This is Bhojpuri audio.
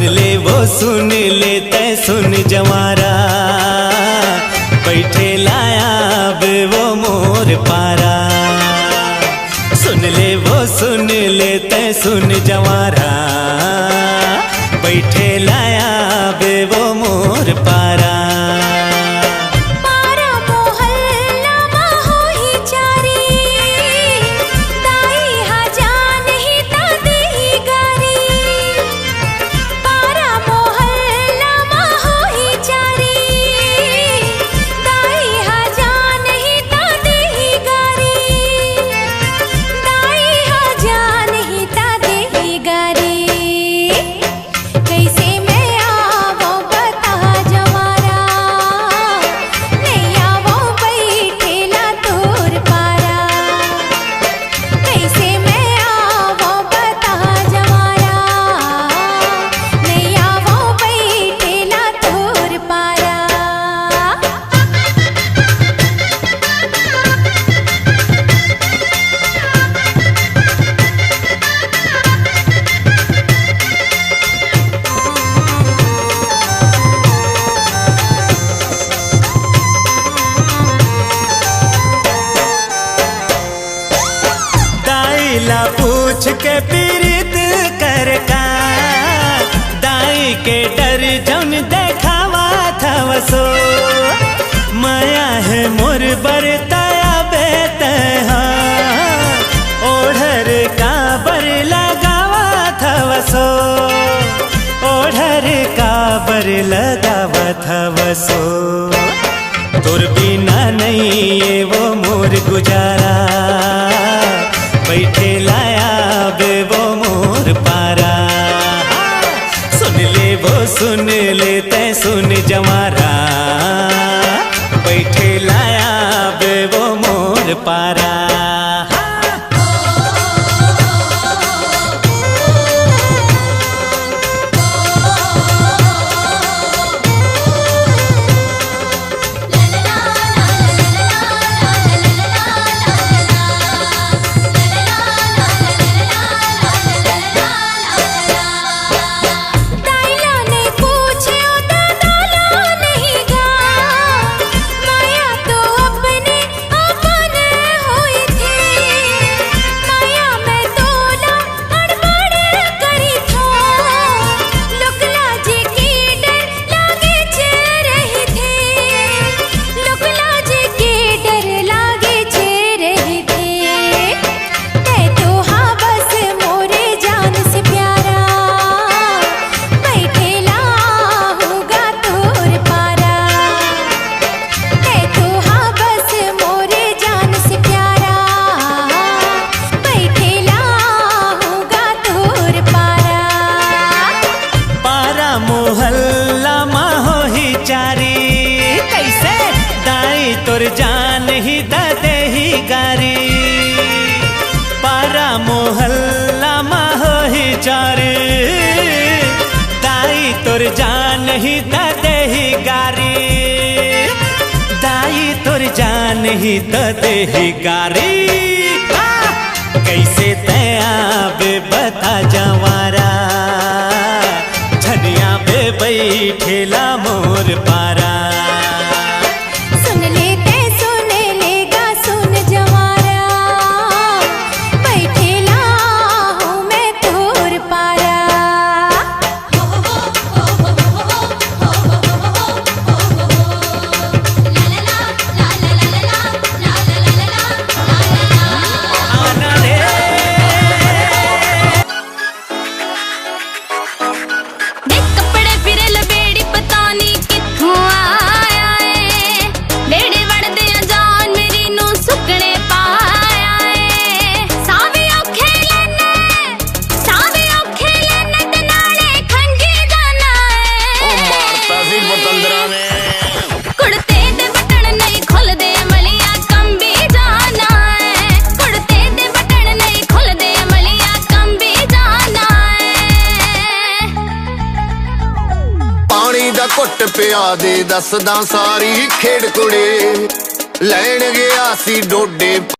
ले वो सुन ले तै सुन जवारा, बैठे लाया बे वो मोर पारा। सुन ले वो सुन ले तै सुन जवारा, बैठे लाया बे वो मोर पारा। पूछ के पीरित कर का दाई के डर जन देखावा था वसो। माया है मोर बरताया बेत ओढ़र का बर लगावा था वसो, ओढ़र का बर लगावा था वसो। तुर बिना नहीं ये वो मोर गुजारा, बैठे लाया बे वो मोर पारा। सुन ले वो सुन ले तै सुन जवारा, बैठे लाया बे वो मोर पारा। तोर जान ही दे ही गारी, पारा मोहल्ला माहो ही चारी। दाई तोर जान ही दे ही गारी, दाई तोर जान ही दे ही गारी। कैसे तया बे बता जवारा, झनिया बे बैठेला मोर पारा। घुट पिया दे दसदा सारी खेड़ कुड़े, लैण गया सी डोडे।